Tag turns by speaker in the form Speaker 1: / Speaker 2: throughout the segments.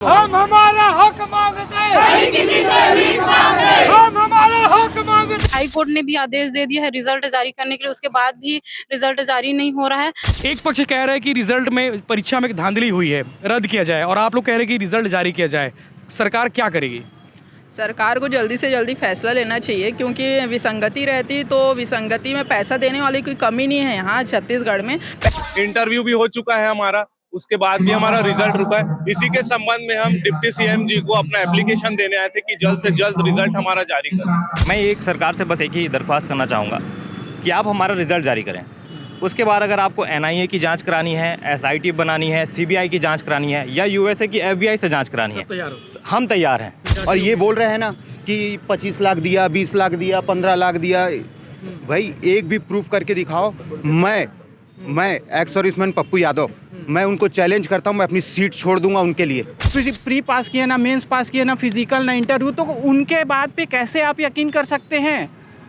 Speaker 1: हम हमारा हक मांगते हैं, किसी से भीख मांगते, हम हमारा हक मांगते।
Speaker 2: हाई कोर्ट ने भी आदेश दे दिया है रिजल्ट जारी करने के लिए, उसके बाद भी रिजल्ट जारी नहीं हो रहा है।
Speaker 3: एक पक्ष कह रहा है कि रिजल्ट में परीक्षा में धांधली हुई है, रद्द किया जाए, और आप लोग कह रहे हैं कि रिजल्ट जारी किया जाए। सरकार क्या करेगी?
Speaker 4: सरकार को जल्दी से जल्दी फैसला लेना चाहिए, क्योंकि विसंगति रहती तो विसंगति में पैसा देने वाली कोई कमी नहीं है यहाँ छत्तीसगढ़ में।
Speaker 5: इंटरव्यू भी हो चुका है हमारा, उसके बाद भी हमारा रिजल्ट रुका है। इसी के संबंध में हम डिप्टी सीएम जी को अपना एप्लीकेशन देने आए थे कि जल्द से जल्द रिजल्ट हमारा जारी करें।
Speaker 6: मैं एक सरकार से बस एक ही दरख्वास्त करना चाहूँगा कि आप हमारा रिजल्ट जारी करें। उसके बाद अगर आपको एनआईए की जांच करानी है, एसआईटी बनानी है, सीबीआई की जांच करानी है, या यूएसए की एफबीआई से जांच करानी है, हम तैयार हैं।
Speaker 7: और ये बोल रहे हैं ना कि 25 लाख दिया, 20 लाख दिया, 15 लाख दिया। भाई एक भी प्रूफ करके दिखाओ। मैं एक्स सर्विसमैन पप्पू यादव, मैं उनको चैलेंज करता हूँ, मैं अपनी सीट छोड़ दूंगा उनके लिए।
Speaker 8: प्री पास किया ना, मेंस पास किया ना, फिजिकल ना इंटरव्यू, तो उनके बाद पे कैसे आप यकीन कर सकते हैं?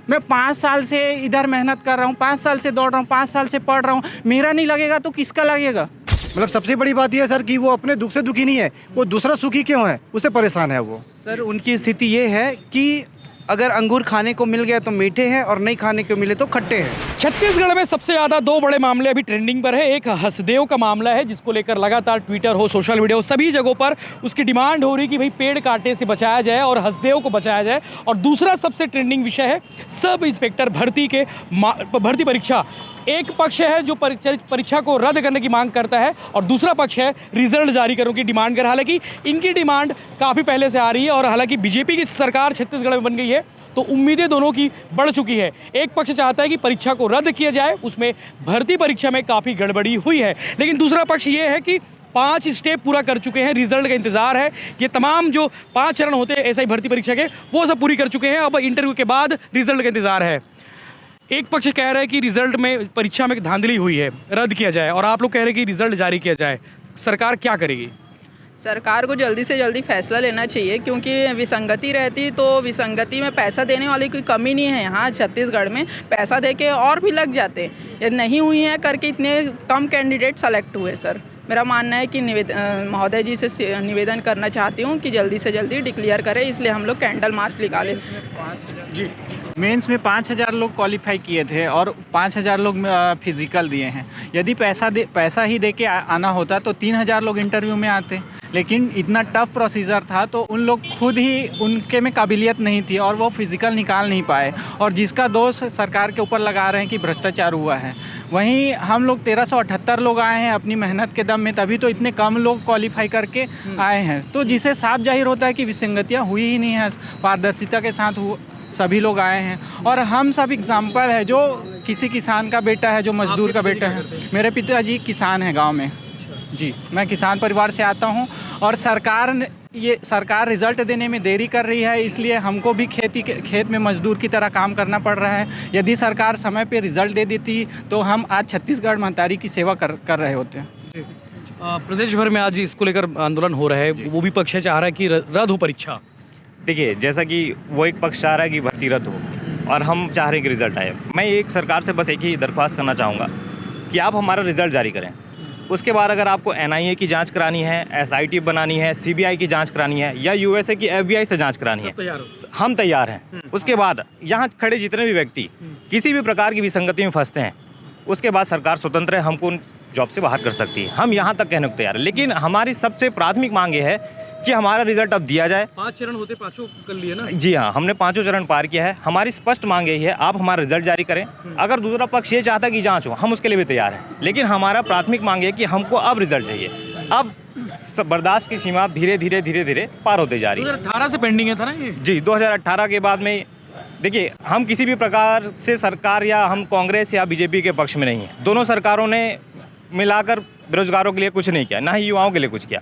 Speaker 8: मैं 5 साल से इधर मेहनत कर रहा हूँ, 5 साल से दौड़ रहा हूँ, 5 साल से पढ़ रहा हूँ, मेरा नहीं लगेगा तो किसका लगेगा?
Speaker 9: मतलब सबसे बड़ी बात यह है सर कि वो अपने दुख से दुखी नहीं है, वो दूसरा सुखी क्यों है, उससे परेशान है वो।
Speaker 10: सर उनकी स्थिति ये है कि अगर अंगूर खाने को मिल गया तो मीठे हैं और नहीं खाने को मिले तो खट्टे हैं।
Speaker 3: छत्तीसगढ़ में सबसे ज़्यादा दो बड़े मामले अभी ट्रेंडिंग पर है। एक हसदेव का मामला है, जिसको लेकर लगातार ट्विटर हो, सोशल मीडिया हो, सभी जगहों पर उसकी डिमांड हो रही कि भाई पेड़ काटने से बचाया जाए और हसदेव को बचाया जाए। और दूसरा सबसे ट्रेंडिंग विषय है सब इंस्पेक्टर भर्ती परीक्षा। एक पक्ष है जो परीक्षा को रद्द करने की मांग करता है, और दूसरा पक्ष है रिजल्ट जारी करने की डिमांड कर। हालांकि इनकी डिमांड काफ़ी पहले से आ रही है, और हालांकि बीजेपी की सरकार छत्तीसगढ़ में बन गई है तो उम्मीदें दोनों की बढ़ चुकी है। एक पक्ष चाहता है कि परीक्षा को रद्द किया जाए, उसमें भर्ती परीक्षा में काफ़ी गड़बड़ी हुई है, लेकिन दूसरा पक्ष ये है कि 5 स्टेप पूरा कर चुके हैं, रिजल्ट का इंतजार है। ये तमाम जो 5 चरण होते हैं एसआई भर्ती परीक्षा के, वो सब पूरी कर चुके हैं। अब इंटरव्यू के बाद रिजल्ट का इंतजार है। एक पक्ष कह रहा है कि रिजल्ट में परीक्षा में धांधली हुई है, रद्द किया जाए, और आप लोग कह रहे हैं कि रिजल्ट जारी किया जाए। सरकार क्या करेगी?
Speaker 4: सरकार को जल्दी से जल्दी फैसला लेना चाहिए, क्योंकि विसंगति रहती तो विसंगति में पैसा देने वाली कोई कमी नहीं है यहाँ छत्तीसगढ़ में। पैसा देके और भी लग जाते, ये नहीं हुई है करके इतने कम कैंडिडेट सेलेक्ट हुए। सर मेरा मानना है कि महोदय जी से निवेदन करना चाहती हूँ कि जल्दी से जल्दी डिक्लेयर करें, इसलिए हम लोग कैंडल मार्च निकालें।
Speaker 8: जी, मेंस में 5000 लोग क्वालिफाई किए थे और 5000 लोग फिजिकल दिए हैं। यदि पैसा ही दे के आना होता तो 3000 लोग इंटरव्यू में आते, लेकिन इतना टफ प्रोसीजर था तो उन लोग खुद ही उनके में काबिलियत नहीं थी और वो फिजिकल निकाल नहीं पाए, और जिसका दोष सरकार के ऊपर लगा रहे हैं कि भ्रष्टाचार हुआ है। वहीं हम लोग 1378 लोग आए हैं अपनी मेहनत के दम में, तभी तो इतने कम लोग क्वालिफाई करके आए हैं, तो जिससे साफ जाहिर होता है कि विसंगतियाँ हुई ही नहीं है, पारदर्शिता के साथ सभी लोग आए हैं। और हम सब एग्जाम्पल है, जो किसी किसान का बेटा है, जो मजदूर का बेटा है। मेरे पिताजी किसान हैं गांव में। जी, मैं किसान परिवार से आता हूं, और सरकार रिजल्ट देने में देरी कर रही है, इसलिए हमको भी खेत में मजदूर की तरह काम करना पड़ रहा है। यदि सरकार समय पे रिजल्ट दे देती तो हम आज छत्तीसगढ़ महतारी की सेवा कर रहे होते हैं।
Speaker 3: प्रदेश भर में आज इसको लेकर आंदोलन हो रहा है, वो भी पक्ष चाह रहा है कि रद्द हो परीक्षा।
Speaker 6: देखिए, जैसा कि वो एक पक्ष चाह रहा है कि भर्ती रद्द हो और हम चाह रहे हैं कि रिजल्ट आए। मैं एक सरकार से बस एक ही दरख्वास्त करना चाहूँगा कि आप हमारा रिजल्ट जारी करें। उसके बाद अगर आपको एनआईए की जांच करानी है, एसआईटी बनानी है, सीबीआई की जांच करानी है, या यूएसए की एफबीआई से जांच करानी है, हम तैयार हैं। उसके बाद यहाँ खड़े जितने भी व्यक्ति किसी भी प्रकार की विसंगति में फंसते हैं, उसके बाद सरकार स्वतंत्र है, हमको उन जॉब से बाहर कर सकती है। हम यहाँ तक कहने को तैयार हैं, लेकिन हमारी सबसे प्राथमिक मांग ये है कि हमारा रिजल्ट अब दिया जाए।
Speaker 3: 5 चरण होते, 5 कर लिए ना?
Speaker 6: जी हाँ, हमने 5 चरण पार किया है। हमारी स्पष्ट मांग यही है, आप हमारा रिजल्ट जारी करें। अगर दूसरा पक्ष ये चाहता है कि जांच हो, हम उसके लिए भी तैयार हैं, लेकिन हमारा प्राथमिक मांग है कि हमको अब रिजल्ट चाहिए। अब बर्दाश्त की सीमा धीरे धीरे पार होते जा रही है।
Speaker 3: 2018 से पेंडिंग है था ना ये? जी,
Speaker 6: 2018 के बाद में देखिए, हम किसी भी प्रकार से सरकार या हम कांग्रेस या बीजेपी के पक्ष में नहीं है। दोनों सरकारों ने मिलाकर बेरोजगारों के लिए कुछ नहीं किया, ना ही युवाओं के लिए कुछ किया।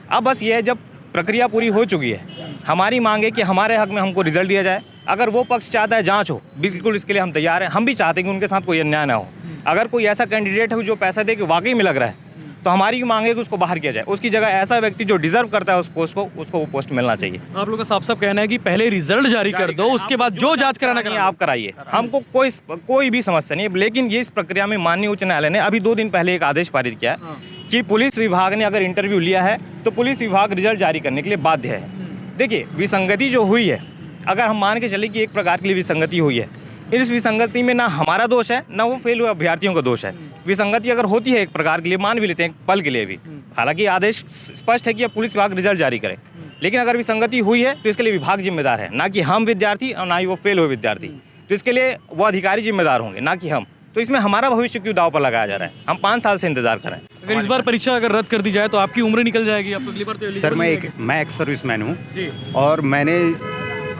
Speaker 6: अब बस ये है, जब प्रक्रिया पूरी हो चुकी है, हमारी मांग है कि हमारे हक में हमको रिजल्ट दिया जाए। अगर वो पक्ष चाहता है जांच हो, बिल्कुल इसके लिए हम तैयार हैं। हम भी चाहते हैं कि उनके साथ कोई अन्याय ना हो। अगर कोई ऐसा कैंडिडेट है जो पैसा दे के वाकई में लग रहा है, तो हमारी मांग है कि उसको बाहर किया जाए। उसकी जगह ऐसा व्यक्ति जो डिजर्व करता है उस पोस्ट को, उसको वो पोस्ट मिलना चाहिए।
Speaker 3: आप लोगों का साफ कहना है कि पहले रिजल्ट जारी कर दो, उसके बाद जो जांच कराना है
Speaker 6: आप कराइए। हमको कोई भी समस्या नहीं है, लेकिन ये इस प्रक्रिया में माननीय उच्च न्यायालय ने अभी 2 दिन पहले एक आदेश पारित किया है कि पुलिस विभाग ने अगर इंटरव्यू लिया है तो पुलिस विभाग रिजल्ट जारी करने के लिए बाध्य है। देखिए, विसंगति जो हुई है, अगर हम मान के चलें कि एक प्रकार की विसंगति हुई है, इस विसंगति में ना हमारा दोष है ना वो फेल हुए अभ्यर्थियों का दोष है। विसंगति अगर होती है एक प्रकार के लिए, मान भी लेते हैं पल के लिए भी, हालांकि आदेश स्पष्ट है कि अब पुलिस विभाग रिजल्ट जारी करे, लेकिन अगर विसंगति हुई है तो इसके लिए विभाग जिम्मेदार है, ना कि हम विद्यार्थी और ना ही वो फेल हुए विद्यार्थी। तो इसके लिए वो अधिकारी जिम्मेदार होंगे, ना कि हम। तो इसमें हमारा भविष्य क्यों दाव पर लगाया जा रहा है? हम 5 साल से इंतजार करें।
Speaker 3: अगर इस बार परीक्षा अगर रद्द कर दी जाए तो आपकी उम्र निकल जाएगी, आप अगली बार तो
Speaker 7: सर मैं एक सर्विसमैन हूँ
Speaker 3: जी।
Speaker 7: और मैंने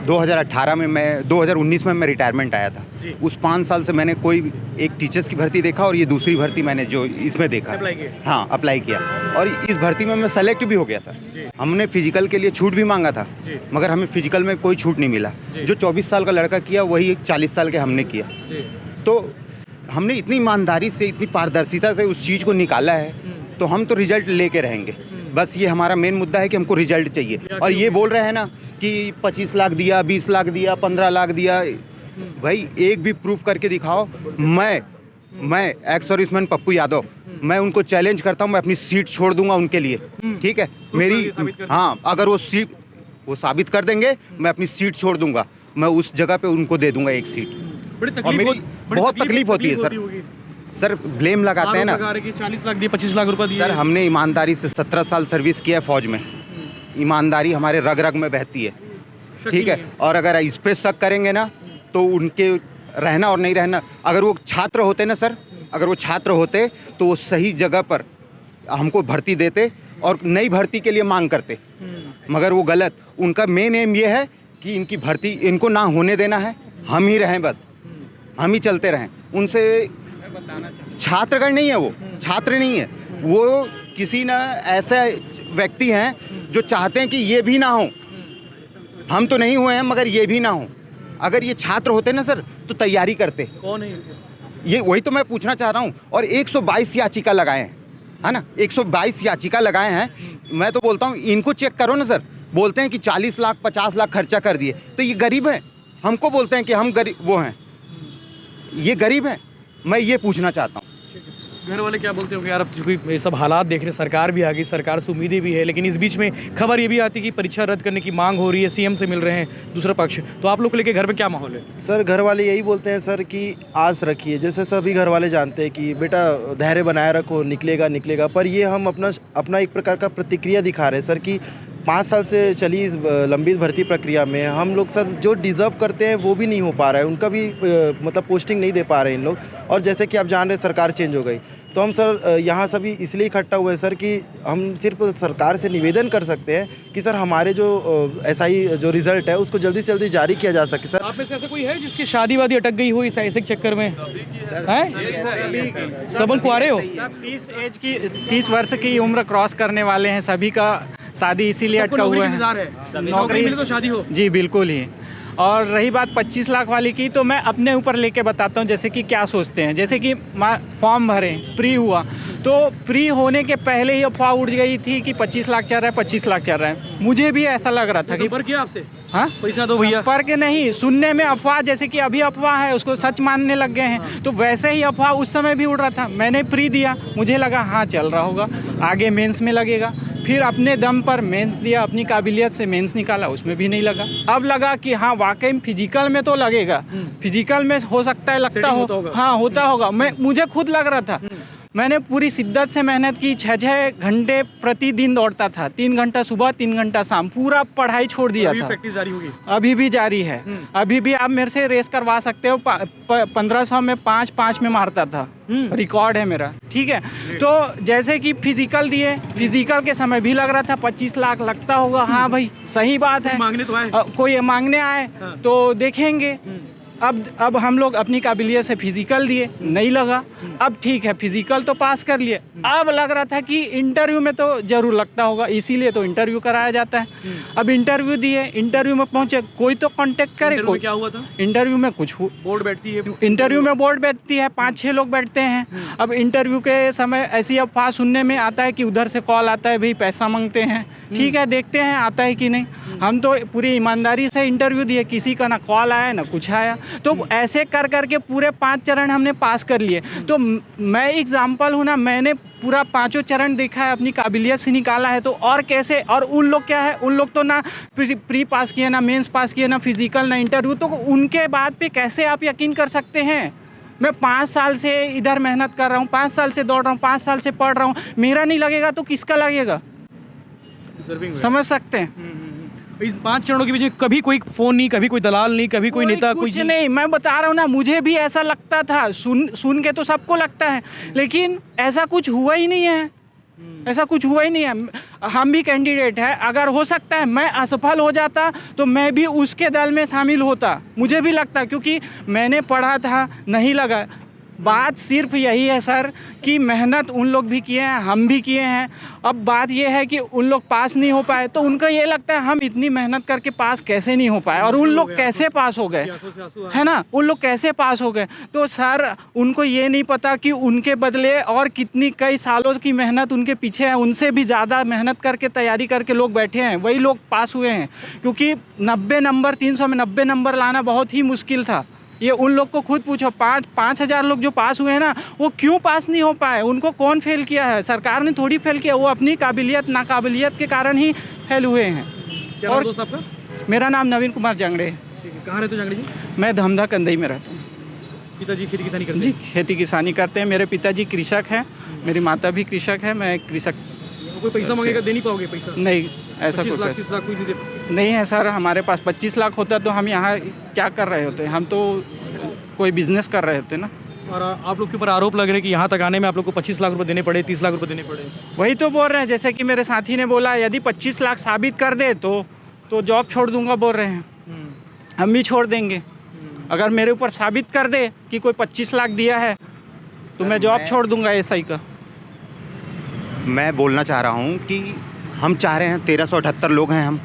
Speaker 7: 2019 में मैं रिटायरमेंट आया था। उस 5 साल से मैंने कोई एक टीचर्स की भर्ती देखा और ये दूसरी भर्ती मैंने जो इसमें देखा, हाँ अप्लाई किया, और इस भर्ती में मैं सेलेक्ट भी हो गया सर। हमने फिजिकल के लिए छूट भी मांगा था, मगर हमें फिजिकल में कोई छूट नहीं मिला। जो 24 साल का लड़का किया वही 40 साल के हमने किया। तो हमने इतनी ईमानदारी से, इतनी पारदर्शिता से उस चीज़ को निकाला है, तो हम तो रिजल्ट लेके रहेंगे। बस ये हमारा मेन मुद्दा है कि हमको रिजल्ट चाहिए। और ये बोल रहे हैं ना कि 25 लाख दिया, 20 लाख दिया, 15 लाख दिया, भाई एक भी प्रूफ करके दिखाओ। मैं एक्स सर्विसमैन पप्पू यादव, मैं उनको चैलेंज करता हूँ, मैं अपनी सीट छोड़ दूंगा उनके लिए, ठीक है? मेरी, हाँ, अगर वो सीट वो साबित कर देंगे, मैं अपनी सीट छोड़ दूंगा, मैं उस जगह पे उनको दे दूंगा एक सीट। और मेरी बहुत तकलीफ होती है सर, ब्लेम लगाते हैं ना,
Speaker 3: 40 लाख दिए, 25 लाख रुपए दिए।
Speaker 7: सर हमने ईमानदारी से 17 साल सर्विस किया है फौज में, ईमानदारी हमारे रग रग में बहती है, ठीक है? और अगर इस पे शक करेंगे ना तो उनके रहना और नहीं रहना, अगर वो छात्र होते ना सर, अगर वो छात्र होते तो वो सही जगह पर हमको भर्ती देते और नई भर्ती के लिए मांग करते, मगर वो गलत। उनका मेन एम ये है कि इनकी भर्ती इनको ना होने देना है, हम ही रहें, बस हम ही चलते रहें। उनसे छात्रगण नहीं है, वो छात्र नहीं है, वो किसी ना ऐसे व्यक्ति हैं जो चाहते हैं कि ये भी ना हो। हम तो नहीं हुए हैं, मगर ये भी ना हो। अगर ये छात्र होते ना सर तो तैयारी करते।
Speaker 3: कौन है
Speaker 7: ये? वही तो मैं पूछना चाह रहा हूँ। और 122 याचिका लगाए हैं, है ना, 122 याचिका लगाए हैं। मैं तो बोलता हूँ इनको चेक करो ना सर। बोलते हैं कि 40 लाख 50 लाख खर्चा कर दिए, तो ये गरीब हैं। हमको बोलते हैं कि हम गरीब, वो हैं, ये गरीब हैं। मैं ये पूछना चाहता हूँ।
Speaker 3: घर वाले क्या बोलते होंगे यार, अब कोई ये सब हालात देख रहे, सरकार भी आ गई, सरकार से उम्मीदें भी है, लेकिन इस बीच में खबर ये भी आती है कि परीक्षा रद्द करने की मांग हो रही है, सीएम से मिल रहे हैं दूसरा पक्ष। तो आप लोग को लेके घर में क्या माहौल है?
Speaker 11: सर घर वाले यही बोलते हैं सर कि आस रखिए, जैसे सभी घर वाले जानते हैं कि बेटा धैर्य बनाए रखो, निकलेगा। पर ये हम अपना एक प्रकार का प्रतिक्रिया दिखा रहे हैं सर कि 5 साल से चली इस लंबी भर्ती प्रक्रिया में हम लोग सर जो डिज़र्व करते हैं वो भी नहीं हो पा रहा है, उनका भी मतलब पोस्टिंग नहीं दे पा रहे हैं इन लोग। और जैसे कि आप जान रहे हैं सरकार चेंज हो गई, तो हम सर यहाँ सभी इसलिए इकट्ठा हुए सर कि हम सिर्फ सरकार से निवेदन कर सकते हैं कि सर हमारे जो एसआई जो रिज़ल्ट है उसको जल्दी से जल्दी जारी किया जा सके। सर
Speaker 3: आप में से ऐसा कोई है जिसकी शादी वादी अटक गई हो इस ऐसे चक्कर में? सबन कुआरे हो?
Speaker 8: 30 वर्ष की उम्र क्रॉस करने वाले हैं, सभी का शादी इसीलिए अटका हुआ है।
Speaker 3: नौकरी मिले तो शादी हो?
Speaker 8: जी बिल्कुल ही। और रही बात 25 लाख वाली की, तो मैं अपने ऊपर लेके बताता हूँ जैसे कि क्या सोचते हैं। जैसे कि फॉर्म भरे, प्री हुआ, तो प्री होने के पहले ही अफवाह उड़ गई थी कि 25 लाख चल रहा है, 25 लाख चल रहा है। मुझे भी ऐसा लग रहा था कि
Speaker 3: संपर्क किया आपसे?
Speaker 8: हाँ,
Speaker 3: पैसा दो भैया।
Speaker 8: संपर्क नहीं, सुनने में अफवाह, जैसे कि अभी अफवाह है उसको सच मानने लग गए हैं, तो वैसे ही अफवाह उस समय भी उड़ रहा था। मैंने प्री दिया, मुझे लगा हाँ चल रहा होगा, आगे मेंस में लगेगा। फिर अपने दम पर मेंस दिया, अपनी काबिलियत से मेंस निकाला, उसमें भी नहीं लगा। अब लगा कि हाँ वाकई फिजिकल में तो लगेगा, फिजिकल में हो सकता है, लगता हो, हाँ होता होगा। मुझे खुद लग रहा था। मैंने पूरी शिद्दत से मेहनत की, 6 घंटे प्रतिदिन दौड़ता था, 3 घंटा सुबह 3 घंटा शाम, पूरा पढ़ाई छोड़ दिया था।
Speaker 3: प्रैक्टिस जारी होगी?
Speaker 8: अभी भी जारी है। अभी भी आप मेरे से रेस करवा सकते हो। 1500 में 5 में मारता था, रिकॉर्ड है मेरा, ठीक है। तो जैसे कि फिजिकल दिए, फिजिकल के समय भी लग रहा था 25 लाख लगता होगा। हाँ भाई सही बात है,
Speaker 3: मांगने तो आए,
Speaker 8: कोई मांगने आए तो देखेंगे। अब हम लोग अपनी काबिलियत से फिजिकल दिए, नहीं लगा। अब ठीक है, फिजिकल तो पास कर लिए, अब लग रहा था कि इंटरव्यू में तो ज़रूर लगता होगा, इसीलिए तो इंटरव्यू कराया जाता है। अब इंटरव्यू दिए, इंटरव्यू में पहुंचे, कोई तो कांटेक्ट करे। कोई
Speaker 3: क्या हुआ था?
Speaker 8: इंटरव्यू में कुछ
Speaker 3: बोर्ड बैठती है,
Speaker 8: इंटरव्यू में बोर्ड बैठती है, 5-6 लोग बैठते हैं। अब इंटरव्यू के समय ऐसी अफवाह सुनने में आता है कि उधर से कॉल आता है, भाई पैसा मांगते हैं। ठीक है, देखते हैं आता है कि नहीं। हम तो पूरी ईमानदारी से इंटरव्यू दिए, किसी का ना कॉल आया ना कुछ आया। तो ऐसे कर करके पूरे 5 चरण हमने पास कर लिए। तो मैं एग्जाम्पल हूँ ना, मैंने पूरा 5 चरण देखा है, अपनी काबिलियत से निकाला है। तो और कैसे, और उन लोग क्या है, उन लोग तो ना प्री पास किए, ना मेंस पास किए, ना फिजिकल, ना इंटरव्यू, तो उनके बाद पे कैसे आप यकीन कर सकते हैं? मैं 5 साल से इधर मेहनत कर रहा हूँ, 5 साल से दौड़ रहा हूँ, 5 साल से पढ़ रहा हूँ, मेरा नहीं लगेगा तो किसका लगेगा? समझ सकते हैं।
Speaker 3: इस 5 चरणों के बीच में कभी कोई फोन नहीं, कभी कोई दलाल नहीं, कभी कोई नेता,
Speaker 8: कुछ नहीं। मैं बता रहा हूँ ना, मुझे भी ऐसा लगता था, सुन के तो सबको लगता है, लेकिन ऐसा कुछ हुआ ही नहीं है। ऐसा कुछ हुआ ही नहीं है। हम भी कैंडिडेट हैं, अगर हो सकता है मैं असफल हो जाता तो मैं भी उसके दल में शामिल होता, मुझे भी लगता, क्योंकि मैंने पढ़ा था, नहीं लगा। बात सिर्फ यही है सर कि मेहनत उन लोग भी किए हैं, हम भी किए हैं। अब बात ये है कि उन लोग पास नहीं हो पाए, तो उनको ये लगता है हम इतनी मेहनत करके पास कैसे नहीं हो पाए, और उन लोग कैसे पास हो गए, है ना? उन लोग कैसे पास हो गए? तो सर उनको ये नहीं पता कि उनके बदले और कितनी कई सालों की मेहनत उनके पीछे है, उनसे भी ज़्यादा मेहनत करके तैयारी करके लोग बैठे हैं, वही लोग पास हुए हैं। क्योंकि 90 नंबर 300 में 90 नंबर लाना बहुत ही मुश्किल था। ये उन लोग को खुद पूछो, 5,000 लोग जो पास हुए हैं ना, वो क्यों पास नहीं हो पाए? उनको कौन फेल किया है? सरकार ने थोड़ी फेल किया, वो अपनी काबिलियत नाकाबिलियत के कारण ही फेल हुए हैं।
Speaker 3: क्या
Speaker 8: और
Speaker 3: दोस्त आपका?
Speaker 8: मेरा नाम नवीन कुमार जांगड़े।
Speaker 3: कहाँ रहते हो जांगड़े जी?
Speaker 8: मैं धमधा कंदई में रहता हूँ।
Speaker 3: पिताजी खेती किसानी करते
Speaker 8: जी, खेती किसानी करते हैं। मेरे पिताजी कृषक हैं, मेरी माता भी कृषक है। मैं कृषक।
Speaker 3: कोई पैसा मांगेगा, दे नहीं पाओगे पैसा?
Speaker 8: नहीं, ऐसा कोई
Speaker 3: 25 लाख कोई नहीं दे?
Speaker 8: नहीं है सर, हमारे पास 25 लाख होता तो हम यहाँ क्या कर रहे होते? हम तो कोई बिजनेस कर रहे होते ना।
Speaker 3: और आप लोग के ऊपर आरोप लग रहे हैं कि यहाँ तक आने में आप लोग को 25 लाख रुपए देने पड़े, 30 लाख रुपए देने पड़े।
Speaker 8: वही तो बोल रहे हैं, जैसे कि मेरे साथी ने बोला, यदि 25 लाख साबित कर दे तो जॉब छोड़ दूंगा बोल रहे हैं। हम भी छोड़ देंगे अगर मेरे ऊपर साबित कर दे कि कोई 25 लाख दिया है, तो मैं जॉब छोड़ दूंगा एसआई का।
Speaker 7: मैं बोलना चाह रहा हूँ कि हम चाह रहे हैं 1378 लोग हैं हम,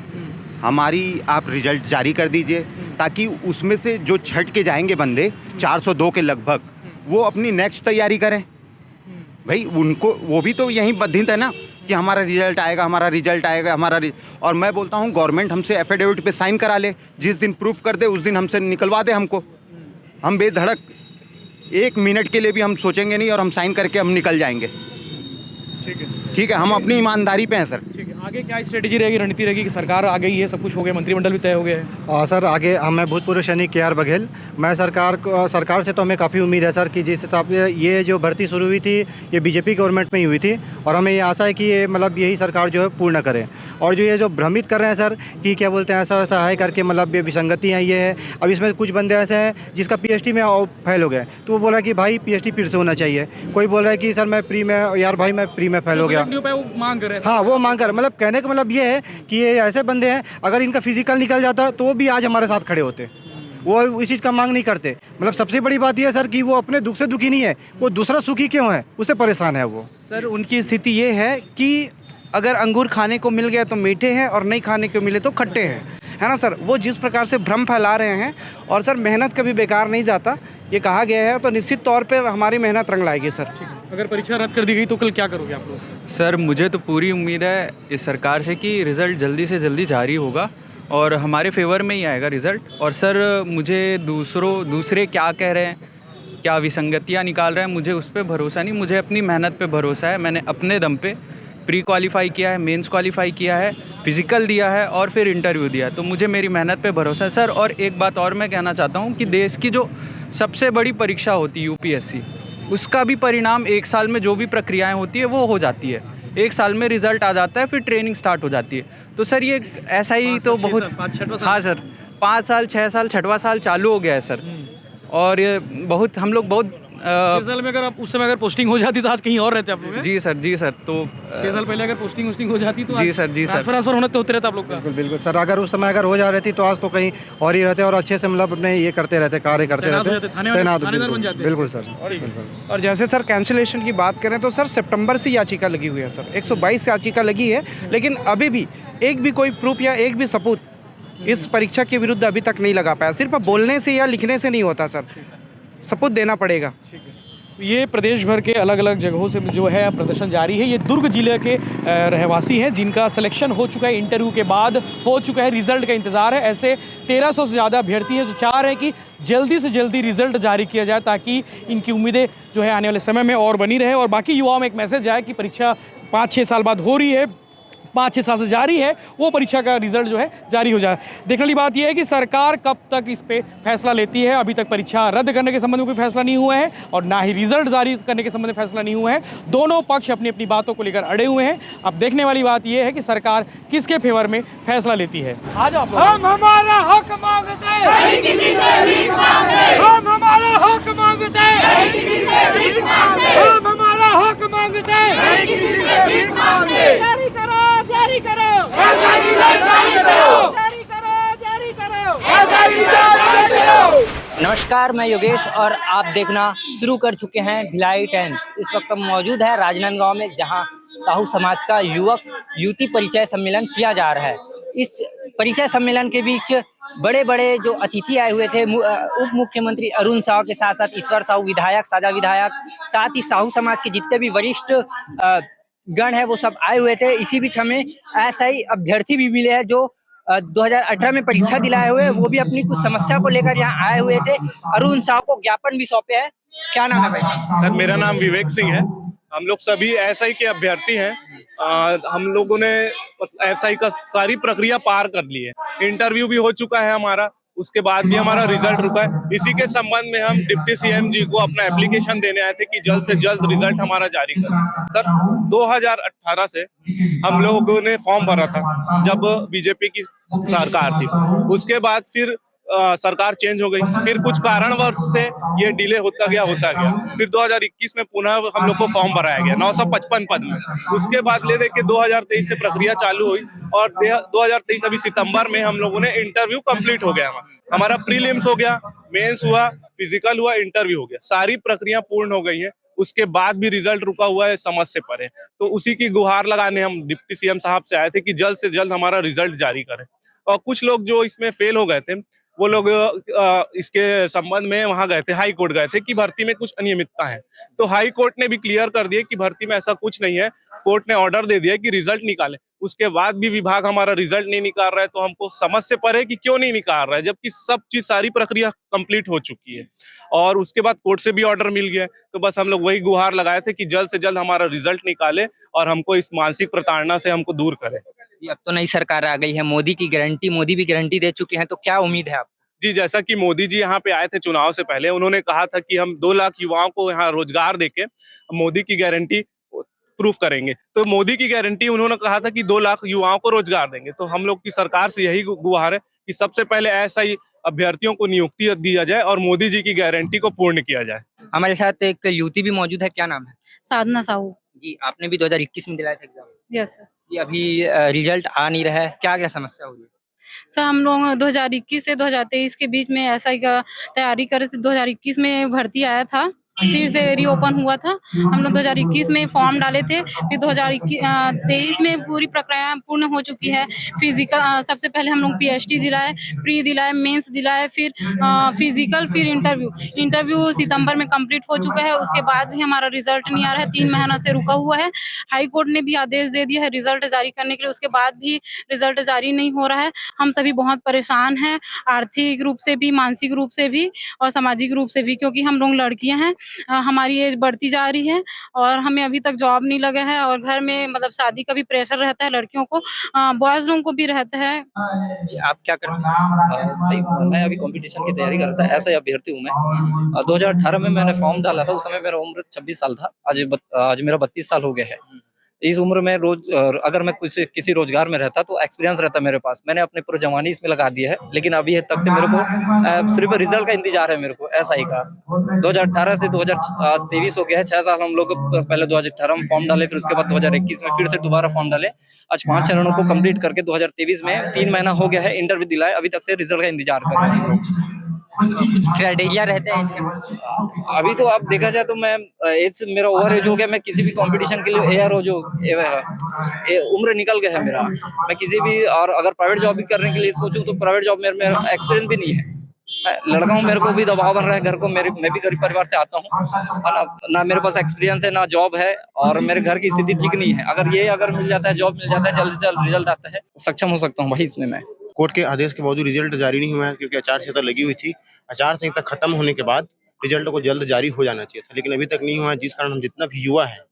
Speaker 7: हमारी आप रिजल्ट जारी कर दीजिए, ताकि उसमें से जो छट के जाएंगे बंदे 402 के लगभग, वो अपनी नेक्स्ट तैयारी करें। भाई उनको, वो भी तो यहीं बद्धित है ना कि हमारा रिजल्ट आएगा, हमारा रिजल्ट आएगा, और मैं बोलता हूँ गवर्नमेंट हमसे एफिडेविट पे साइन करा ले, जिस दिन प्रूफ कर दे उस दिन हमसे निकलवा दे हमको। हम बेधड़क 1 मिनट के लिए भी हम सोचेंगे नहीं, और हम साइन करके हम निकल जाएंगे। ठीक है, हम अपनी ईमानदारी पे हैं सर।
Speaker 3: ठीक है, आगे क्या स्ट्रेटेजी रहेगी, रणनीति रहेगी? कि सरकार आ गई है, सब कुछ हो गया, मंत्रिमंडल भी तय हो गया है।
Speaker 9: सर आगे मैं भूतपूर्व सैनिक KR बघेल, मैं सरकार से तो हमें काफ़ी उम्मीद है सर कि जिस हिसाब से ये जो भर्ती शुरू हुई थी, ये बीजेपी गवर्नमेंट में ही हुई थी, और हमें ये आशा है कि ये मतलब यही सरकार जो है पूर्ण करे। और जो ये जो भ्रमित कर रहे हैं सर कि क्या बोलते हैं ऐसा वैसा है करके, मतलब ये विसंगतियाँ ये है। अब इसमें कुछ बंदे ऐसे हैं जिसका PhD में फेल हो गए, तो वो बोला कि भाई PhD फिर से होना चाहिए। कोई बोल रहा है कि सर मैं प्री में, यार भाई मैं प्री में फेल हो गया।
Speaker 3: वो मांग कर रहे हैं।
Speaker 9: हाँ, वो मांग कर, मतलब कहने का मतलब ये है कि ये ऐसे बंदे हैं, अगर इनका फिजिकल निकल जाता तो भी आज हमारे साथ खड़े होते। वो इस चीज़ का मांग नहीं करते। मतलब सबसे बड़ी बात यह है सर कि वो अपने दुख से दुखी नहीं है, वो दूसरा सुखी क्यों है, उससे परेशान है वो।
Speaker 10: सर उनकी स्थिति ये है कि अगर अंगूर खाने को मिल गया तो मीठे हैं, और नहीं खाने को मिले तो खट्टे हैं, है ना सर? वो जिस प्रकार से भ्रम फैला रहे हैं, और सर मेहनत कभी बेकार नहीं जाता, ये कहा गया है, तो निश्चित तौर पर हमारी मेहनत रंग लाएगी सर।
Speaker 3: अगर परीक्षा रद्द कर दी गई तो कल क्या करोगे आप लोग?
Speaker 12: सर मुझे तो पूरी उम्मीद है इस सरकार से कि रिज़ल्ट जल्दी से जल्दी जारी होगा और हमारे फेवर में ही आएगा रिज़ल्ट। और सर मुझे दूसरे क्या कह रहे हैं, क्या विसंगतियाँ निकाल रहे हैं, मुझे उस पर भरोसा नहीं, मुझे अपनी मेहनत पे भरोसा है। मैंने अपने दम पे प्री क्वालिफाई किया है, मेंस क्वालिफाई किया है, फिज़िकल दिया है और फिर इंटरव्यू दिया, तो मुझे मेरी मेहनत पे भरोसा है सर। और एक बात और मैं कहना चाहता हूँ कि देश की जो सबसे बड़ी परीक्षा होती है UPSC, उसका भी परिणाम 1 साल में जो भी प्रक्रियाएं होती है वो हो जाती है। 1 साल में रिज़ल्ट आ जाता है, फिर ट्रेनिंग स्टार्ट हो जाती है। तो सर ये ऐसा ही तो बहुत, हाँ सर 5 साल 6 साल 6वां साल चालू हो गया है सर। और ये बहुत, हम लोग बहुत
Speaker 3: 6 साल में अगर आप उस समय अगर पोस्टिंग हो जाती तो आज कहीं और रहते आप लोग?
Speaker 12: जी सर। तो
Speaker 3: 6 साल पहले अगर पोस्टिंग हो जाती तो
Speaker 12: जी सर
Speaker 3: ट्रांसफर होने तो होते रहता आप लोग का।
Speaker 9: बिल्कुल सर, अगर उस समय अगर हो जा रही थी तो आज तो कहीं और ही रहते, और अच्छे से मतलब अपने ये करते रहते, कार्य करते रहते, तैनात। बिल्कुल सर।
Speaker 10: और जैसे सर कैंसिलेशन की बात करें तो सर सितंबर से याचिका लगी हुई है सर, 122 याचिका लगी है, लेकिन अभी भी एक भी कोई प्रूफ या एक भी सबूत इस परीक्षा के विरुद्ध अभी तक नहीं लगा पाया। सिर्फ बोलने से या लिखने से नहीं होता सर, सबूत देना पड़ेगा।
Speaker 3: ये प्रदेश भर के अलग अलग जगहों से जो है प्रदर्शन जारी है। ये दुर्ग जिले के रहवासी हैं जिनका सिलेक्शन हो चुका है, इंटरव्यू के बाद हो चुका है, रिजल्ट का इंतज़ार है। ऐसे 1300 से ज़्यादा अभ्यर्थी हैं जो चाह रहे हैं कि जल्दी से जल्दी रिजल्ट जारी किया जाए ताकि इनकी उम्मीदें जो है आने वाले समय में और बनी रहे। और बाकी युवाओं में एक मैसेज जाए कि परीक्षा 5-6 साल बाद हो रही है, 5-6 साल से जारी है, वो परीक्षा का रिजल्ट जो है जारी हो जाए। देखने वाली बात यह है कि सरकार कब तक इस पे फैसला लेती है। अभी तक परीक्षा रद्द करने के संबंध में कोई फैसला नहीं हुआ है और ना ही रिजल्ट जारी करने के संबंध में फैसला नहीं हुआ है। दोनों पक्ष अपनी अपनी बातों को लेकर अड़े हुए हैं। अब देखने वाली बात यह है कि सरकार किसके फेवर में फैसला लेती है। आज आप
Speaker 1: हम हमारा हक मांगते हैं, नहीं किसी से भीख मांगते। हम हमारा हक मांगते हैं, नहीं किसी से भीख मांगते। हम हमारा हक मांगते हैं, नहीं किसी से भीख मांगते। जारी करो, जारी करो, ऐसा रिजल्ट जारी करो, जारी करो, जारी करो, ऐसा रिजल्ट जारी करो।
Speaker 13: नमस्कार, मैं योगेश और आप देखना शुरू कर चुके हैं भिलाई टाइम्स। इस वक्त हम मौजूद है राजनांदगांव में, जहां साहू समाज का युवक युवती परिचय सम्मेलन किया जा रहा है। इस परिचय सम्मेलन के बीच बड़े बड़े जो अतिथि आए हुए थे, उप मुख्यमंत्री अरुण साहू के साथ साथ ईश्वर साहू विधायक, साजा विधायक, साथ ही साहू समाज के जितने भी वरिष्ठ गण है वो सब आए हुए थे। इसी बीच हमें ऐसा ही अभ्यर्थी भी मिले हैं जो 2018 में परीक्षा दिलाए हुए, वो भी अपनी कुछ समस्या को लेकर यहाँ आए हुए थे। अरुण साहू को ज्ञापन भी सौंपे हैं। क्या नाम है भाई?
Speaker 5: सर, मेरा नाम विवेक सिंह है। हम लोग सभी एसआई के अभ्यर्थी हैं। हम लोगों ने एसआई का सारी प्रक्रिया पार कर ली है। इंटरव्यू भी हो चुका है हमारा, उसके बाद भी हमारा रिजल्ट रुका है। इसी के संबंध में हम डिप्टी सीएम जी को अपना एप्लीकेशन देने आए थे कि जल्द से जल्द रिजल्ट हमारा जारी करें। सर, 2018 से हम लोगों ने फॉर्म भरा था जब बीजेपी की सरकार थी। उसके बाद फिर सरकार चेंज हो गई, फिर कुछ कारणवश से ये डिले होता गया। फिर 2021 में पुनः हम लोग को फॉर्म भराया गया 955 पद में। उसके बाद ले देके 2023 से प्रक्रिया चालू हुई और 2023 अभी सितंबर में हम लोगों ने इंटरव्यू कंप्लीट हो गया। हमारा प्रीलिम्स हो गया, मेंस हुआ, फिजिकल हुआ, इंटरव्यू हो गया। सारी प्रक्रिया पूर्ण हो गई है। उसके बाद भी रिजल्ट रुका हुआ है, समझ से परे। तो उसी की गुहार लगाने हम डिप्टी सीएम साहब से आए थे कि जल्द से जल्द हमारा रिजल्ट जारी करें। और कुछ लोग जो इसमें फेल हो गए थे, वो लोग इसके संबंध में वहां गए थे, हाई कोर्ट गए थे कि भर्ती में कुछ अनियमितता है। तो हाई कोर्ट ने भी क्लियर कर दिया कि भर्ती में ऐसा कुछ नहीं है। कोर्ट ने ऑर्डर दे दिया कि रिजल्ट निकाले। उसके बाद भी विभाग हमारा रिजल्ट नहीं निकाल रहा है, तो हमको समझ से परे कि क्यों नहीं निकाल रहा है, जबकि सब चीज सारी प्रक्रिया कंप्लीट हो चुकी है। और उसके बाद कोर्ट से भी ऑर्डर मिल गया। तो बस हम लोग वही गुहार लगाए थे कि जल्द से जल्द हमारा रिजल्ट निकाले और हमको इस मानसिक प्रताड़ना से हमको दूर करे।
Speaker 13: अब तो नई सरकार आ गई है, मोदी की गारंटी, मोदी भी गारंटी दे चुके हैं, तो क्या उम्मीद है आप?
Speaker 5: जी, जैसा कि मोदी जी यहाँ पे आए थे चुनाव से पहले, उन्होंने कहा था कि हम 2 लाख युवाओं को यहाँ रोजगार देके मोदी की गारंटी प्रूफ करेंगे। तो मोदी की गारंटी उन्होंने कहा था कि 2 लाख युवाओं को रोजगार देंगे। तो हम लोग की सरकार से यही गुहार है कि सबसे पहले ऐसा ही अभ्यर्थियों को नियुक्ति दिया जाए और मोदी जी की गारंटी को पूर्ण किया जाए।
Speaker 13: हमारे साथ एक युवती भी मौजूद है, क्या नाम है?
Speaker 2: साधना साहू
Speaker 13: जी, आपने भी 2021 में दिलाया था एग्जाम?
Speaker 2: Yes sir.
Speaker 13: जी, अभी रिजल्ट आ नहीं रहा है, क्या क्या समस्या हुई है?
Speaker 2: सर, हम लोग 2021 से 2023 के बीच में ऐसा का तैयारी कर रहे थे। 2021 में भर्ती आया था, फिर से रीओपन हुआ था। हम लोग 2021 में फॉर्म डाले थे, फिर 2023 में पूरी प्रक्रिया पूर्ण हो चुकी है। फिजिकल सबसे पहले हम लोग पीएचडी दिलाए, प्री दिलाए, मेंस दिलाए, फिर फिजिकल, फिर इंटरव्यू सितंबर में कंप्लीट हो चुका है। उसके बाद भी हमारा रिजल्ट नहीं आ रहा है, 3 महीना से रुका हुआ है। हाई कोर्ट ने भी आदेश दे दिया है रिजल्ट जारी करने के लिए, उसके बाद भी रिजल्ट जारी नहीं हो रहा है। हम सभी बहुत परेशान हैं, आर्थिक रूप से भी, मानसिक रूप से भी और सामाजिक रूप से भी, क्योंकि हम लोग लड़कियां हैं। हमारी एज बढ़ती जा रही है और हमें अभी तक जॉब नहीं लगा है और घर में मतलब शादी का भी प्रेशर रहता है लड़कियों को, बॉयज लोगों को भी रहता है।
Speaker 13: आप क्या करते हैं?
Speaker 14: भाई, मैं अभी कंपटीशन की तैयारी कर रहा था, ऐसा ही अभ्यर्थी हूँ मैं। 2018 में मैंने फॉर्म डाला था, उस समय मेरा उम्र 26 साल था। आज मेरा 32 साल हो गया है। इस उम्र में रोज अगर मैं किसी रोजगार में रहता तो एक्सपीरियंस रहता मेरे पास। मैंने अपने पूरी जवानी इसमें लगा दी है, लेकिन अभी तक से मेरे को सिर्फ रिजल्ट का इंतजार है मेरे को, ऐसा ही का। 2018 से 2023 हो गया है, 6 साल हम लोग पहले 2018 में फॉर्म डाले, फिर उसके बाद 2021 में फिर से दोबारा फॉर्म डाले। आज 5 चरणों को कंप्लीट करके 2023 में 3 महीना हो गया है, इंटरव्यू दिलाए, अभी तक से रिजल्ट का इंतजार कर रहे हैं।
Speaker 13: क्राइटेरिया रहते हैं इसके?
Speaker 14: अभी तो आप देखा जाए तो मैं एज मेरा ओवर एज हो गया, मैं किसी भी कंपटीशन के लिए एआर हो जो उम्र निकल गया है मेरा। मैं किसी भी और अगर प्राइवेट जॉब भी करने के लिए सोचूं तो प्राइवेट जॉब में मेरा एक्सपीरियंस भी नहीं है। मैं लड़का हूँ, मेरे को भी दबाव बन रहा है घर को, मैं भी गरीब परिवार से आता हूँ, ना मेरे पास एक्सपीरियंस है, ना जॉब है, और मेरे घर की स्थिति ठीक नहीं है। अगर मिल जाता है, जॉब मिल जाता है, जल्द से जल्द रिजल्ट आता है, सक्षम हो सकता हूँ भाई इसमें मैं।
Speaker 15: कोर्ट के आदेश के बावजूद रिजल्ट जारी नहीं हुआ है, क्योंकि आचार संहिता लगी हुई थी। आचार संहिता खत्म होने के बाद रिजल्ट को जल्द जारी हो जाना चाहिए था, लेकिन अभी तक नहीं हुआ है, जिस कारण हम जितना भी युवा है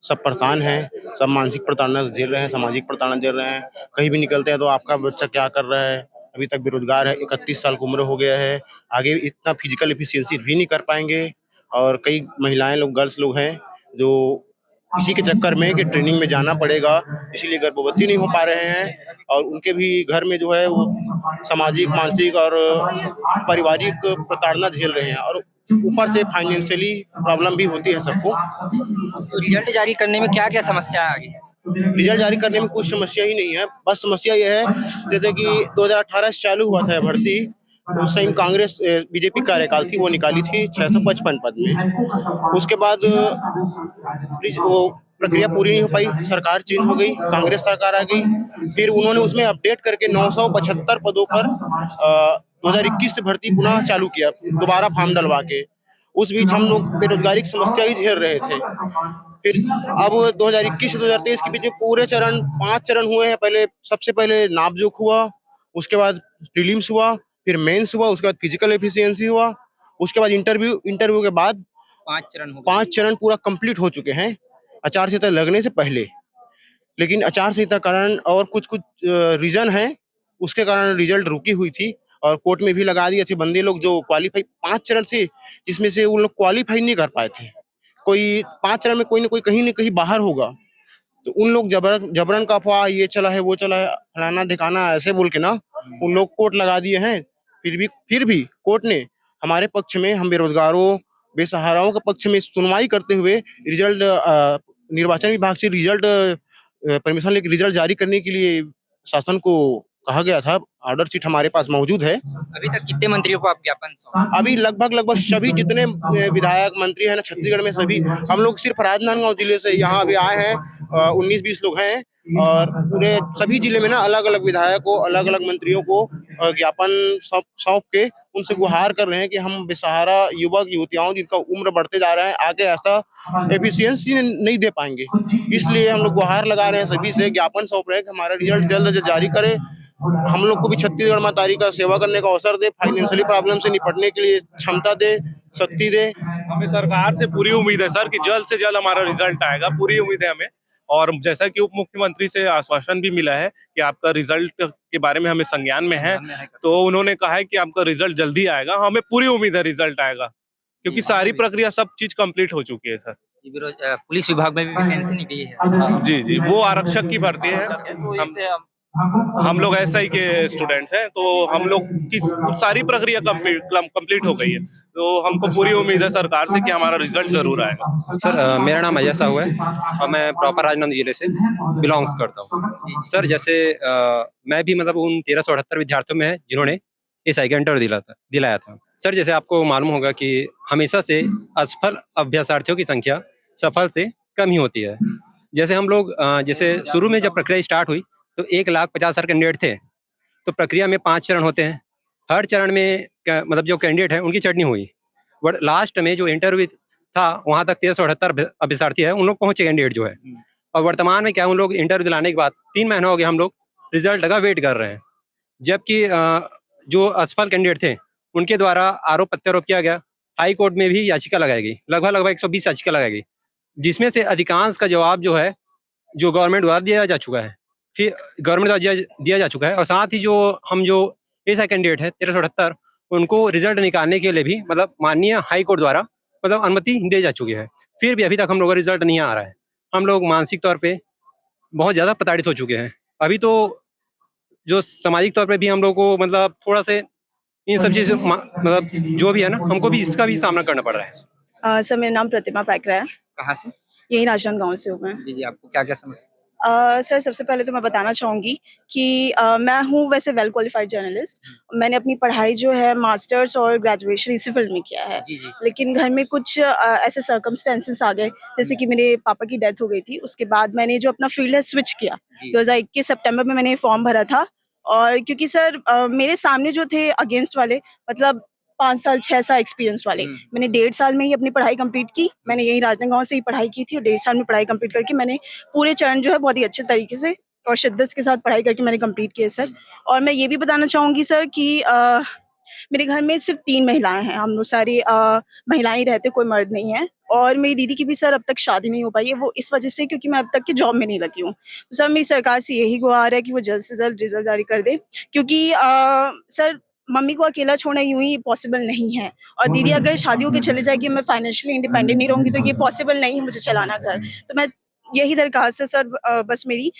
Speaker 15: सब परेशान हैं, सब मानसिक प्रताड़ना झेल रहे हैं, सामाजिक प्रताड़ना झेल रहे हैं। कहीं भी निकलते हैं तो आपका बच्चा क्या कर रहा है, अभी तक बेरोजगार है, 31 साल की उम्र हो गया है, आगे इतना फिजिकल एफिशिएंसी भी नहीं कर पाएंगे। और कई महिलाएं लोग, गर्ल्स लोग हैं जो इसी के चक्कर में कि ट्रेनिंग में जाना पड़ेगा, इसीलिए गर्भवती नहीं हो पा रहे हैं, और उनके भी घर में जो है वो सामाजिक, मानसिक और पारिवारिक प्रताड़ना झेल रहे हैं, और ऊपर से फाइनेंशियली प्रॉब्लम भी होती है सबको।
Speaker 13: तो रिजल्ट जारी करने में क्या क्या समस्या आ गई?
Speaker 15: रिजल्ट जारी करने में कुछ समस्या ही नहीं है, बस समस्या यह है जैसे कि 2018 से चालू हुआ था भर्ती, उस टाइम कांग्रेस बीजेपी कार्यकाल थी, वो निकाली थी 655 पद में। उसके बाद वो प्रक्रिया पूरी नहीं हो पाई, सरकार चेंज हो गई, कांग्रेस सरकार आ गई, फिर उन्होंने उसमें अपडेट करके 975 पदों पर 2021 से भर्ती पुनः चालू किया, दोबारा फॉर्म डलवा के। उस बीच हम लोग बेरोजगारी की समस्या ही झेल रहे थे। फिर अब 2021 से 2023 के बीच में पूरे 5 चरण हुए हैं। सबसे पहले नापजोख हुआ, उसके बाद प्रीलिम्स हुआ, फिर मेंस हुआ, उसके बाद फिजिकल एफिशिएंसी हुआ, उसके बाद इंटरव्यू के बाद 5 चरण पूरा कंप्लीट हो चुके हैं आचार संहिता लगने से पहले। लेकिन आचार संहिता कारण और कुछ रीजन है, उसके कारण रिजल्ट रुकी हुई थी, और कोर्ट में भी लगा दिए थे बंदे लोग जो क्वालिफाई 5 चरण से, जिसमें से उन लोग क्वालिफाई नहीं कर पाए थे। कोई 5 चरण में कोई ना कोई कहीं न कहीं बाहर होगा, तो उन लोग जबरन का अफवाह, ये चला है, वो चला है, फलाना ढिकाना ऐसे बोल के ना उन लोग कोर्ट लगा दिए हैं। फिर भी कोर्ट ने हमारे पक्ष में, हम बेरोजगारों, बेसहाराओं के पक्ष में सुनवाई करते हुए रिजल्ट, निर्वाचन विभाग से रिजल्ट परमिशन लेकर रिजल्ट जारी करने के लिए शासन को कहा गया था। ऑर्डर शीट हमारे पास मौजूद है।
Speaker 13: अभी तक कितने मंत्रियों को आप ज्ञापन सौंपे?
Speaker 15: अभी लगभग सभी जितने विधायक मंत्री हैं ना छत्तीसगढ़ में, सभी हम लोग सिर्फ राजनांदगांव जिले से यहाँ अभी आए हैं, 19-20 लोग हैं, और पूरे सभी जिले में ना अलग अलग विधायकों, अलग अलग मंत्रियों को ज्ञापन सौंप के उनसे गुहार कर रहे हैं कि हम बेसहारा युवक युवतियाओं जिनका उम्र बढ़ते जा रहा है, आगे ऐसा एफिशिएंसी नहीं दे पाएंगे, इसलिए हम लोग गुहार लगा रहे हैं, सभी से ज्ञापन सौंप रहे हैं कि हमारा रिजल्ट जल्द से जारी करे, हम लोग को भी छत्तीसगढ़ मातारी का सेवा करने का अवसर दे, फाइनेंशियली प्रॉब्लम से निपटने के लिए क्षमता दे, शक्ति दे।
Speaker 5: हमें सरकार से पूरी उम्मीद है सर कि जल्द से जल्द हमारा रिजल्ट आएगा, पूरी उम्मीद है हमें। और जैसा कि उप मुख्यमंत्री से आश्वासन भी मिला है कि आपका रिजल्ट के बारे में हमें संज्ञान में है, तो उन्होंने कहा है कि आपका रिजल्ट जल्दी आएगा। हमें पूरी उम्मीद है रिजल्ट आएगा, क्योंकि सारी प्रक्रिया, सब चीज कंप्लीट हो चुकी है सर।
Speaker 13: पुलिस विभाग में भी वैकेंसी निकली है।
Speaker 5: जी, वो आरक्षक की भर्ती है। हम लोग SI के स्टूडेंट्स हैं, तो हम लोग की सारी प्रक्रिया कंप्लीट हो गई है, तो हमको पूरी उम्मीद है सरकार से कि हमारा रिजल्ट जरूर आएगा।
Speaker 16: सर मेरा नाम अजय साहू है और मैं प्रॉपर राजनांदगांव जिले से बिलोंग्स करता हूँ। सर जैसे मैं भी मतलब उन 1378 विद्यार्थियों में है जिन्होंने SI का इंटरव्यू दिलाया था। सर जैसे आपको मालूम होगा कि हमेशा से असफल अभ्यर्थार्थियों की संख्या सफल से कम ही होती है। जैसे हम लोग जैसे शुरू में जब प्रक्रिया स्टार्ट हुई तो 1,50,000 कैंडिडेट थे, तो प्रक्रिया में 5 चरण होते हैं। हर चरण में मतलब जो कैंडिडेट है उनकी चटनी हुई, बट लास्ट में जो इंटरव्यू था वहाँ तक 1378 अभ्यर्थी है, उन लोग पहुँचे कैंडिडेट जो है। और वर्तमान में क्या उन लोग इंटरव्यू दिलाने के बाद 3 महीना हो गया हम लोग रिजल्ट का वेट कर रहे हैं, जबकि जो असफल कैंडिडेट थे उनके द्वारा आरोप प्रत्यारोप किया गया। हाई कोर्ट में भी याचिका लगाई गई, लगभग 120 याचिका लगाई गई, जिसमें से अधिकांश का जवाब जो है जो गवर्नमेंट द्वारा दिया जा चुका है, दिया जा चुका है। और साथ ही जो SI कैंडिडेट है 1378 उनको रिजल्ट निकालने के लिए भी मतलब माननीय हाई कोर्ट द्वारा मतलब अनुमति दी जा चुकी है, फिर भी अभी तक हम लोग का रिजल्ट नहीं आ रहा है। हम लोग मानसिक तौर पे बहुत ज़्यादा प्रताड़ित हो चुके हैं। अभी तो जो सामाजिक तौर पे भी हम लोग को मतलब थोड़ा से इन सब चीज़ मतलब जो भी है ना, हमको भी इसका भी सामना करना पड़ रहा है।
Speaker 17: सर मेरा नाम प्रतिमा पैकरा है।
Speaker 13: कहाँ से?
Speaker 17: यही राजनांदगांव से हूँ मैं।
Speaker 13: जी, आपको क्या क्या समस्या?
Speaker 17: सर सबसे पहले तो मैं बताना चाहूँगी कि मैं हूँ वैसे वेल क्वालिफाइड जर्नलिस्ट। मैंने अपनी पढ़ाई जो है मास्टर्स और ग्रेजुएशन इसी फील्ड में किया है। लेकिन घर में कुछ ऐसे सर्कमस्टेंसेस आ गए, जैसे कि मेरे पापा की डेथ हो गई थी। उसके बाद मैंने जो अपना फील्ड है स्विच किया। 2021 सितंबर में मैंने फॉर्म भरा था और क्योंकि सर मेरे सामने जो थे अगेंस्ट वाले, मतलब 5 साल 6 साल एक्सपीरियंस वाले, मैंने 1.5 साल में ही अपनी पढ़ाई कंप्लीट की। मैंने यही राजनांदगांव से ही पढ़ाई की थी और 1.5 साल में पढ़ाई कंप्लीट करके मैंने पूरे चरण जो है बहुत ही अच्छे तरीके से और शिद्दत के साथ पढ़ाई करके मैंने कंप्लीट किया सर। और मैं ये भी बताना चाहूँगी सर कि मेरे घर में सिर्फ 3 महिलाएं हैं, हम लोग सारी महिलाएं ही रहते, कोई मर्द नहीं है। और मेरी दीदी की भी सर अब तक शादी नहीं हो पाई है, वो इस वजह से क्योंकि मैं अब तक के जॉब में नहीं लगी हूँ। तो सर मेरी सरकार से यही गुहार है कि वो जल्द से जल्द रिजल्ट जारी कर दे, क्योंकि सर मम्मी को अकेला छोड़ना यूं ही पॉसिबल नहीं है। और दीदी अगर शादी होकर चले जाएगी, मैं फाइनेंशियली इंडिपेंडेंट नहीं रहूँगी, तो ये पॉसिबल नहीं है मुझे चलाना घर। तो मैं यही दरख्वास्त है सर बस मेरी